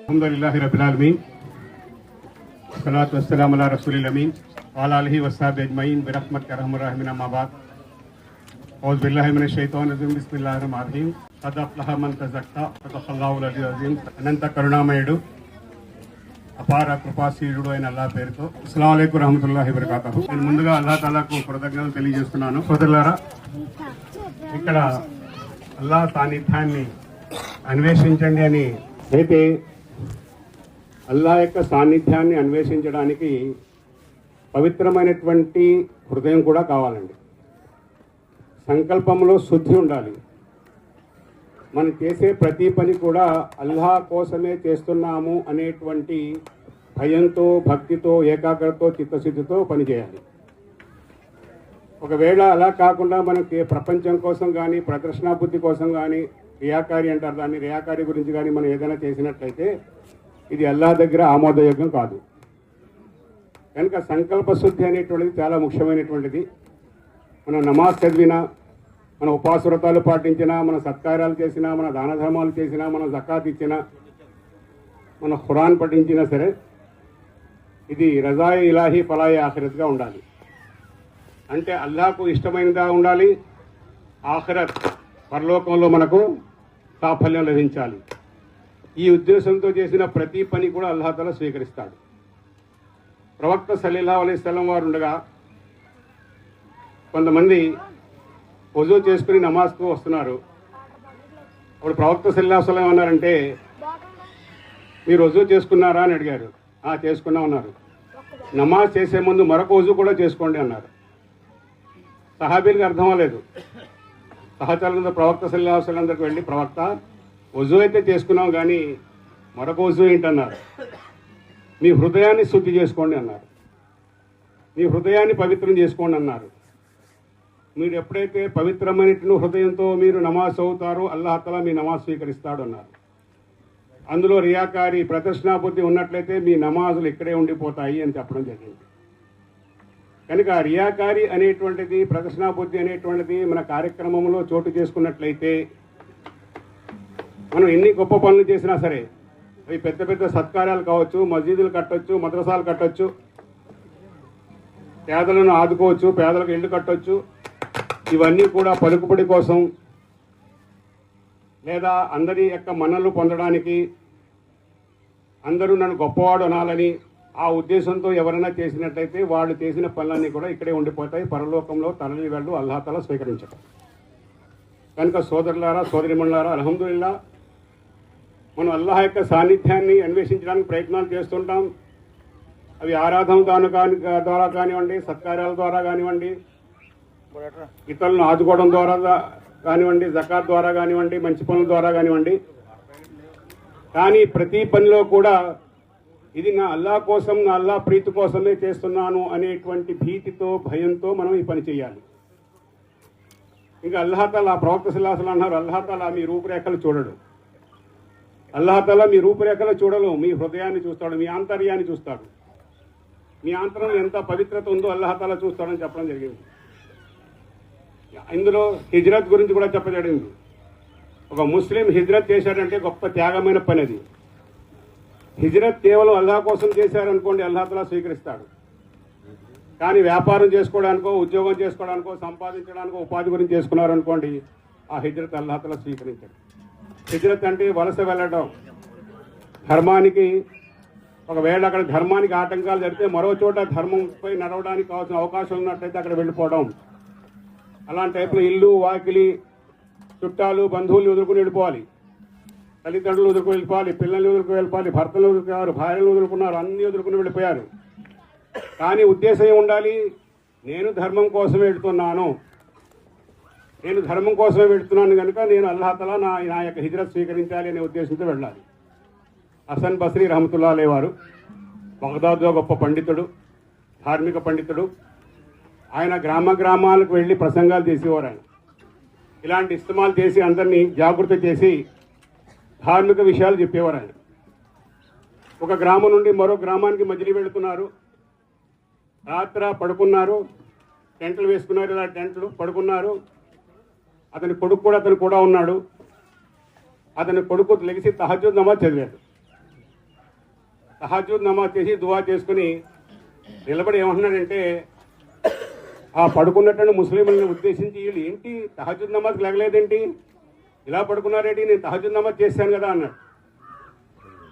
अल्हम्दुलिल्लाहि रब्बिल आलमीन सलातु वस्सलामु अला रसूलिल अमीन व अला आलिहि वस्सहबिहि अजमईन बिरहमतिका अरहमर राहिमीन अम्मा बाद औज़ु बिल्लाहि मिनश शैतानिर रजीम बिस्मिल्लाहिर रहमानिर रहीम क़द अफ़्लह मन तज़क्का सदक़ल्लाहुल अज़ीज़ అనంత కరుణామయుడు అపార కృపాశీలుడు అయిన అల్లాహ్ పేరుతో అస్సలాము అలైకుం రహమతుల్లాహి వబరకాతుహు. నేను ముందుగా అల్లాహ్ తాలాకు కృతజ్ఞతలు తెలియజేస్తున్నాను. సోదరులారా, ఇక్కడ అల్లాహ్ సాన్నిధ్యాన్ని అన్వేషించండి అని అయితే అల్లాహ్ యొక్క సాన్నిధ్యాన్ని అన్వేషించడానికి పవిత్రమైనటువంటి హృదయం కూడా కావాలండి. సంకల్పంలో శుద్ధి ఉండాలి. మనం చేసే ప్రతి పని కూడా అల్లాహ్ కోసమే చేస్తున్నాము అనేటువంటి భయంతో, భక్తితో, ఏకాగ్రతతో, చిత్తశుద్ధితో పనిచేయాలి. ఒకవేళ అలా కాకుండా మనకి ప్రపంచం కోసం కానీ, ప్రదర్శనా బుద్ధి కోసం కానీ, రియాకారి అంటారు దాన్ని, రియాకారి గురించి కానీ మనం ఏదైనా చేసినట్లయితే ఇది అల్లాహ్ దగ్గర ఆమోదయోగ్యం కాదు. కనుక సంకల్ప శుద్ధి అనేటువంటిది చాలా ముఖ్యమైనటువంటిది. మనం నమాజ్ చదివినా, మన ఉపవాస వ్రతాలు పాటించినా, మన సత్కార్యాలు చేసినా, మన దాన ధర్మాలు చేసినా, మన జకాత్ ఇచ్చినా, మన ఖురాన్ పఠించినా సరే ఇది రజాయి ఇలాహీ ఫలాయి ఆఖిరత్గా ఉండాలి. అంటే అల్లాహకు ఇష్టమైనదిగా ఉండాలి. ఆఖిరత్ పరలోకంలో మనకు సాఫల్యం లభించాలి. ఈ ఉద్దేశంతో చేసిన ప్రతి పని కూడా అల్లాహ్ తాలా స్వీకరిస్తాడు. ప్రవక్త సల్లల్లాహు అలైహి వసల్లం వారు ఉండగా కొంతమంది వజూ చేసుకుని నమాజ్కు వస్తున్నారు. అప్పుడు ప్రవక్త సల్లల్లాహు అలైహి వసల్లం అన్నారంటే, మీరు వజూ చేసుకున్నారా అని అడిగారు. చేసుకున్నా ఉన్నారు. నమాజ్ చేసే ముందు మరొక వజూ కూడా చేసుకోండి అన్నారు. సహాబీలకు అర్థం అవ్వలేదు. సహచరులతో ప్రవక్త సల్లల్లాహు అలైహి వసల్లం దగ్గరికి వెళ్ళి, ప్రవక్త వజూ అయితే చేసుకున్నాం కానీ మరొక వజూ ఏంటన్నారు. మీ హృదయాన్ని శుద్ధి చేసుకోండి అన్నారు. మీ హృదయాన్ని పవిత్రం చేసుకోండి అన్నారు. మీరు ఎప్పుడైతే పవిత్రమైన హృదయంతో మీరు నమాజ్ చదువుతారో అల్లాహ్ తఆలా మీ నమాజ్ స్వీకరిస్తాడు అన్నారు. అందులో రియాకారి, ప్రదర్శనా బుద్ధి ఉన్నట్లయితే మీ నమాజులు ఇక్కడే ఉండిపోతాయి అని చెప్పడం జరిగింది. కనుక రియాకారి అనేటువంటిది, ప్రదర్శనా బుద్ధి అనేటువంటిది మన కార్యక్రమంలో చోటు చేసుకున్నట్లయితే మనం ఎన్ని గొప్ప పనులు చేసినా సరే, అవి పెద్ద పెద్ద సత్కార్యాలు కావచ్చు, మసీదులు కట్టొచ్చు, మద్రసాలు కట్టొచ్చు, పేదలను ఆదుకోవచ్చు, పేదలకు ఇళ్ళు కట్టొచ్చు, ఇవన్నీ కూడా పలుకుబడి కోసం లేదా అందరి యొక్క మన్ననలు పొందడానికి, అందరూ నన్ను గొప్పవాడు అనాలని ఆ ఉద్దేశంతో ఎవరైనా చేసినట్లయితే వాళ్ళు చేసిన పనులన్నీ కూడా ఇక్కడే ఉండిపోతాయి. పరలోకంలో తరలి వెళ్ళు అల్లాహ్ తఆలా స్వీకరించడం. కనుక సోదరులారా, సోదరిమణులారా, అల్హమ్దులిల్లా మనం అల్లాహ్ యొక్క సాన్నిధ్యాన్ని అన్వేషించడానికి ప్రయత్నాలు చేస్తుంటాం. అవి ఆరాధన ద్వారా కానివ్వండి, సత్కార్యాల ద్వారా కానివ్వండి, ఇతరులను ఆదుకోవడం ద్వారా కానివ్వండి, జకాత్ ద్వారా కానివ్వండి, మంచి పనుల ద్వారా కానివ్వండి. కానీ ప్రతి పనిలో కూడా ఇది నా అల్లాహ్ కోసం, నా అల్లాహ్ ప్రీతి కోసమే చేస్తున్నాను అనేటువంటి భీతితో, భయంతో మనం ఈ పని చేయాలి. ఇంకా అల్లాహ్ తఆలా, ప్రవక్త సల్లల్లాహు అలైహి వసల్లం అన్నారు, అల్లాహ్ తఆలా మీ రూపురేఖలు చూడడు. అల్లాహ్ తఆలా మీ రూపురేఖలు చూడడు, మీ హృదయాన్ని చూస్తాడు, మీ ఆంతర్యాన్ని చూస్తాడు. మీ ఆంతరం ఎంత పవిత్రత ఉందో అల్లాహ్ తఆలా చూస్తాడని చెప్పడం జరిగింది. ఇందులో హిజ్రత్ గురించి కూడా చెప్పజడింది. ఒక ముస్లిం హిజ్రత్ చేశాడంటే గొప్ప త్యాగమైన పని అది. హిజ్రత్ కేవలం అల్లాహ్ కోసం చేశారనుకోండి, అల్లాహ్ తఆలా స్వీకరిస్తాడు. కానీ వ్యాపారం చేసుకోవడానికో, ఉద్యోగం చేసుకోవడానికో, సంపాదించడానికో, ఉపాధి గురించి చేసుకున్నారనుకోండి, ఆ హిజ్రత్ అల్లాహ్ తఆలా స్వీకరించాడు. హిజ్రత్ అంటే వలస వెళ్ళడం. ధర్మానికి, ఒకవేళ అక్కడ ధర్మానికి ఆటంకాలు జరిగితే మరో చోట ధర్మంపై నడవడానికి కావాల్సిన అవకాశం ఉన్నట్లయితే అక్కడ వెళ్ళిపోవడం. అలాంటి టైపులో ఇల్లు, వాకిలి, చుట్టాలు, బంధువులు వదులుకుని వెళ్ళిపోవాలి. తల్లిదండ్రులు వదులుకుని వెళ్ళిపోవాలి, పిల్లల్ని వదులుకుని వెళ్ళిపోవాలి, భర్తలు వదులుకున్నారు, భార్యలు వదులుకున్నారు, అన్నీ వదులుకుని వెళ్ళిపోయారు. కానీ ఉద్దేశం ఉండాలి, నేను ధర్మం కోసమే వెళుతున్నాను, నేను ధర్మం కోసమే వెళుతున్నాను కనుక నేను అల్లాహ్ తఆలా నా యొక్క హిజ్రత్ స్వీకరించాలి అనే ఉద్దేశంతో వెళ్ళాలి. హసన్ బస్రీ రహమతుల్లాహి అలైహి వారు బగ్దాద్లో గొప్ప పండితుడు, ధార్మిక పండితుడు. ఆయన గ్రామాలకు వెళ్ళి ప్రసంగాలు చేసేవారు. ఆయన ఇలాంటి ఇస్తమాలు చేసి అందరినీ జాగృతి చేసి ధార్మిక విషయాలు చెప్పేవారు. ఆయన ఒక గ్రామం నుండి మరో గ్రామానికి మజిలీ వెళుతున్నారు. రాత్ర పడుకున్నారు. టెంట్లు వేసుకున్నారు, ఇలా టెంట్లు పడుకున్నారు. అతని కొడుకు కూడా ఉన్నాడు. అతని కొడుకు లెగిసి తహజ్జుద్ నమాజ్ చదివాడు. తహజ్జుద్ నమాజ్ చేసి దువా చేసుకుని నిలబడి ఏమంటున్నాడంటే, ఆ పడుకున్నట్టు ముస్లింలను ఉద్దేశించి, వీళ్ళు ఏంటి తహజ్జుద్ నమాజ్కి లెగలేదేంటి, ఇలా పడుకున్నారేంటి, నేను తహజ్జుద్ నమాజ్ చేశాను కదా అన్నాడు.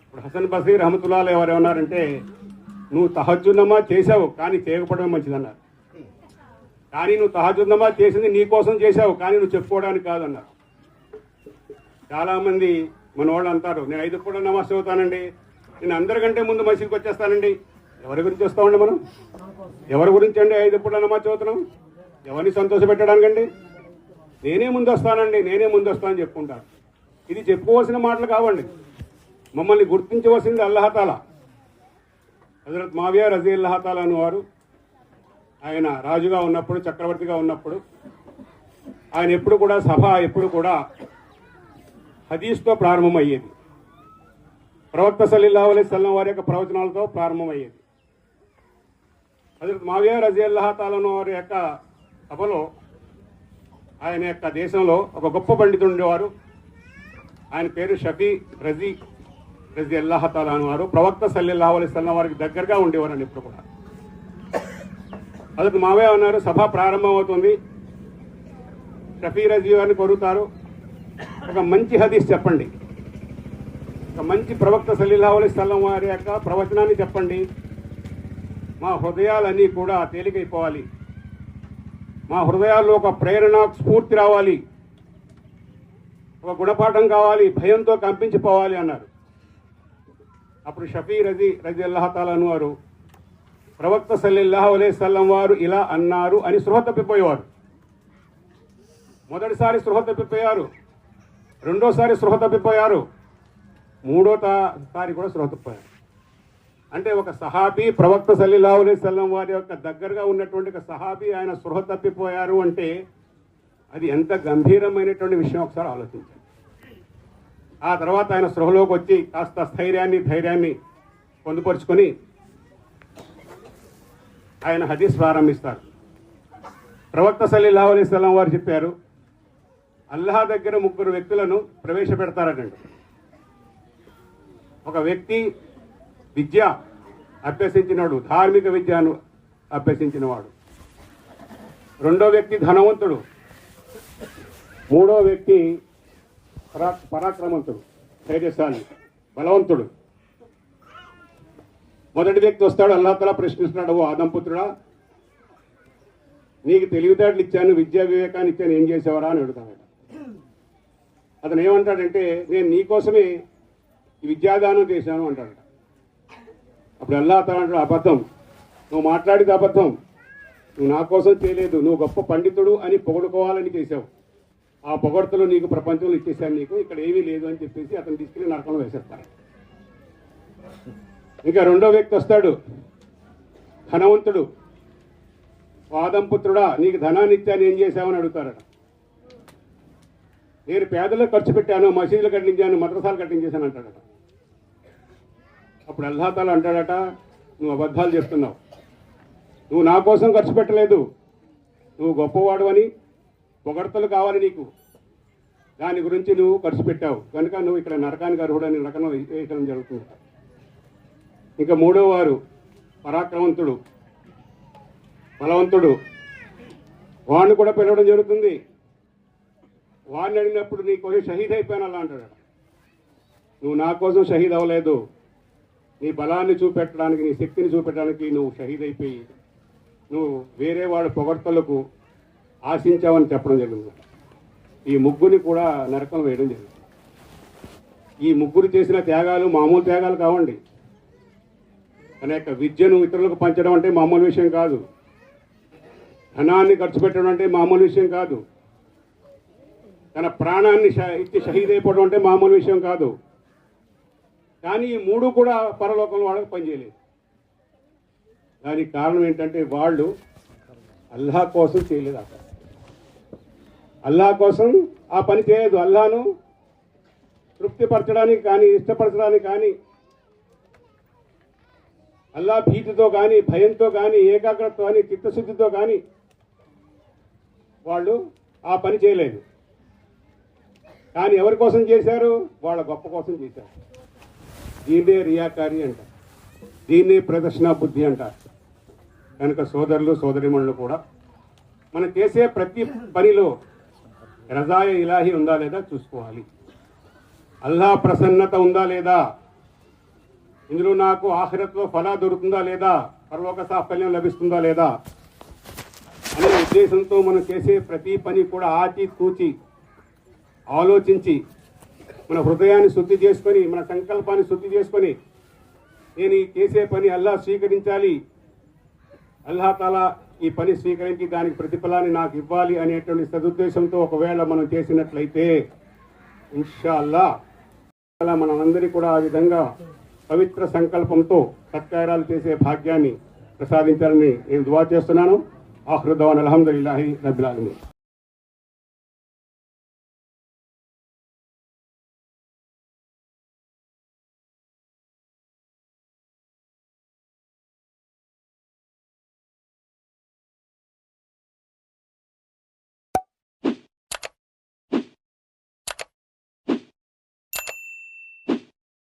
ఇప్పుడు హసన్ బసీర్ రహమతుల్లాహి ఎవరు ఏమన్నారంటే, నువ్వు తహజ్జుద్ నమాజ్ చేశావు కానీ చేయకపోవడమే మంచిదన్నారు. కానీ నువ్వు తహజ్జుద్ నమాజ్ చేసింది నీ కోసం చేశావు కానీ నువ్వు చెప్పుకోవడానికి కాదన్నారు. చాలామంది మన వాళ్ళు అంటారు, నేను 5 పూట నమాజ్ చదువుతానండి, నేను అందరికంటే ముందు మసీద్కి వచ్చేస్తానండి. ఎవరి గురించి వస్తామండి మనం? ఎవరి గురించి అండి 5 పూట నమాజ్ చదువుతున్నాం? ఎవరిని సంతోషపెట్టడానికండి? నేనే ముందు వస్తానండి, నేనే ముందు వస్తానని చెప్పుకుంటాను. ఇది చెప్పుకోవాల్సిన మాటలు కావండి. మమ్మల్ని గుర్తించవలసింది అల్లాహ్ తాలా. హజరత్ మావియా రజీయల్లాహు తాలా అనేవారు, ఆయన రాజుగా ఉన్నప్పుడు, చక్రవర్తిగా ఉన్నప్పుడు ఆయన ఎప్పుడు కూడా సభ ఎప్పుడు కూడా హదీస్తో ప్రారంభమయ్యేది. ప్రవక్త సల్లల్లాహు అలైహి వసల్లం వారి యొక్క ప్రవచనాలతో ప్రారంభమయ్యేది. హజరత్ మావియా రజీయల్లాహు తాలా వారి యొక్క సభలో, ఆయన యొక్క దేశంలో ఒక గొప్ప పండితుడు ఉండేవారు. ఆయన పేరు షఫీ రజీయల్లాహు తాలా అనేవారు. ప్రవక్త సల్లల్లాహు అలైహి వసల్లం వారికి దగ్గరగా ఉండేవారండి ఎప్పుడు కూడా. హజరత్ మావియా అన్నారు, సభ ప్రారంభం అవుతుంది, షఫీ రజీ గారిని కోరుతారు, ఒక మంచి హదీస్ చెప్పండి, ఒక మంచి ప్రవక్త సల్లల్లాహు అలైహి వసల్లం వారి యొక్క ప్రవచనాన్ని చెప్పండి. మా హృదయాలన్నీ కూడా తేలికైపోవాలి, మా హృదయాల్లో ఒక ప్రేరణ, స్ఫూర్తి రావాలి, ఒక గుణపాఠం కావాలి, భయంతో కంపించిపోవాలి అన్నారు. అప్పుడు షఫీ రజీయల్లాహు తాలా వారు, ప్రవక్త సల్లల్లాహు అలైహి వసల్లం వారు ఇలా అన్నారు అని స్పృహ తప్పిపోయేవారు. మొదటిసారి స్పృహ తప్పిపోయారు, రెండోసారి స్పృహ తప్పిపోయారు, మూడోసారి కూడా స్పృహ తప్పిపోయారు. అంటే ఒక సహాబీ ప్రవక్త సల్లల్లాహు అలైహి వసల్లం వారి యొక్క దగ్గరగా ఉన్నటువంటి ఒక సహాబీ ఆయన స్పృహ తప్పిపోయారు అంటే అది ఎంత గంభీరమైనటువంటి విషయం ఒకసారి ఆలోచించండి. ఆ తర్వాత ఆయన స్పృహలోకి వచ్చి కాస్త ధైర్యాన్ని పొందుపరుచుకొని ఆయన హదీస్ ప్రారంభిస్తారు. ప్రవక్త సల్లల్లాహు అలైహి వసల్లం వారు చెప్పారు, అల్లాహ్ దగ్గర 3 వ్యక్తులను ప్రవేశపెడతారటండి. ఒక వ్యక్తి విద్య అభ్యసించినవాడు, ధార్మిక విద్యను అభ్యసించినవాడు. రెండో వ్యక్తి ధనవంతుడు. మూడో వ్యక్తి పరాక్రమవంతుడు, ధైర్యశాలి, బలవంతుడు. మొదటి వ్యక్తి వస్తాడు, అల్లాహ్ తాలా ప్రశ్నిస్తున్నాడు, ఓ ఆదంపుత్రుడా, నీకు తెలివితేటలు ఇచ్చాను, విద్యా వివేకాన్ని ఇచ్చాను, ఏం చేసేవారా అని అడుగుతాడు. అతను ఏమంటాడంటే, నేను నీకోసమే ఈ విద్యాదానం చేశాను అంటాడు. అప్పుడు అల్లాహ్ తాలా అంటాడు, అబద్ధం, నువ్వు మాట్లాడేది అబద్ధం, నువ్వు నా కోసం చేయలేదు, నువ్వు గొప్ప పండితుడు అని పొగడుకోవాలని చేశావు, ఆ పొగడ్తలు నీకు ప్రపంచంలో ఇచ్చేసాను, నీకు ఇక్కడ ఏమీ లేదు అని చెప్పేసి అతను తీసుకుని నరకంలో వేసేస్తాడు. ఇంకా రెండో వ్యక్తి వస్తాడు, ధనవంతుడు, వాదంపుత్రుడా, నీకు ధనాన్ని ఇచ్చాను, ఏం చేశావని అడుగుతారట. నేను పేదలకు ఖర్చు పెట్టాను, మసీదులు కట్టించాను, మద్రసాలు కట్టించేశాను అంటాడట. అప్పుడు అల్లాహ్ తాలా అంటాడట, నువ్వు అబద్ధాలు చెప్తున్నావు, నువ్వు నా కోసం ఖర్చు పెట్టలేదు, నువ్వు గొప్పవాడు అని పొగడ్తలు కావాలి నీకు, దాని గురించి నువ్వు ఖర్చు పెట్టావు కనుక నువ్వు ఇక్కడ నరకానికి అర్హుడని నరకంలో వేయడం జరుగుతుంది. ఇంకా మూడో వారు పరాక్రమవంతుడు, బలవంతుడు, వాడిని కూడా పిలవడం జరుగుతుంది. వాడిని అడిగినప్పుడు నీ కోసం షహీద్ అయిపోయాను అలా అంటాడు. నువ్వు నా కోసం షహీద్ అవ్వలేదు, నీ బలాన్ని చూపెట్టడానికి, నీ శక్తిని చూపెట్టడానికి నువ్వు షహీద్ అయిపోయి నువ్వు వేరే వాడు పొగడ్తలకు ఆశించావని చెప్పడం జరిగింది. ఈ ముగ్గురిని కూడా నరకం వేయడం జరిగింది. ఈ ముగ్గురు చేసిన త్యాగాలు మామూలు త్యాగాలు కావండి. తన యొక్క విద్యను ఇతరులకు పంచడం అంటే మామూలు విషయం కాదు, ధనాన్ని ఖర్చు పెట్టడం అంటే మామూలు విషయం కాదు, తన ప్రాణాన్ని ఇచ్చి షహీద్ అయిపోవడం అంటే మామూలు విషయం కాదు. కానీ ఈ మూడు కూడా పరలోకంలో వాళ్ళకి పనిచేయలేదు. దానికి కారణం ఏంటంటే వాళ్ళు అల్లాహ్ కోసం చేయలేదు. అల్లాహ్ కోసం ఆ పని చేయలేదు. అల్లాహ్ను తృప్తిపరచడానికి కానీ, ఇష్టపరచడానికి కానీ, అల్లాహ్ భీతితో కానీ, భయంతో కానీ, ఏకాగ్రతతో కానీ, చిత్తశుద్ధితో కానీ వాళ్ళు ఆ పని చేయలేదు. కానీ ఎవరి కోసం చేశారు? వాళ్ళ గొప్ప కోసం చేశారు. దీన్నే రియాకారి అంటారు, దీన్నే ప్రదర్శన బుద్ధి అంటారు. కనుక సోదరులు సోదరిమణులు కూడా మనం చేసే ప్రతి పనిలో రజాయ ఇలాహి ఉందా లేదా చూసుకోవాలి. అల్లా ప్రసన్నత ఉందా లేదా, ఇందులో నాకు ఆఖిరత్లో ఫలా దొరుకుతుందా లేదా, పరలోక సాఫల్యం లభిస్తుందా లేదా అనే ఉద్దేశంతో మనం చేసే ప్రతి పని కూడా ఆచి తూచి ఆలోచించి మన హృదయాన్ని శుద్ధి చేసుకొని, మన సంకల్పాన్ని శుద్ధి చేసుకొని, నేను ఈ చేసే పని అల్లా స్వీకరించాలి, అల్లా తాలా ఈ పని స్వీకరించి దానికి ప్రతిఫలాన్ని నాకు ఇవ్వాలి అనేటువంటి సదుద్దేశంతో ఒకవేళ మనం చేసినట్లయితే ఇన్షా అల్లా మనందరికీ కూడా ఆ విధంగా పవిత్ర సంకల్పంతో సత్కార్యాలు చేసే భాగ్యాన్ని ప్రసాదించాలని నేను దువా చేస్తున్నాను. ఆఖిరు దవానా అల్హమ్దులిల్లాహి రబ్బిల్ ఆలమీన్.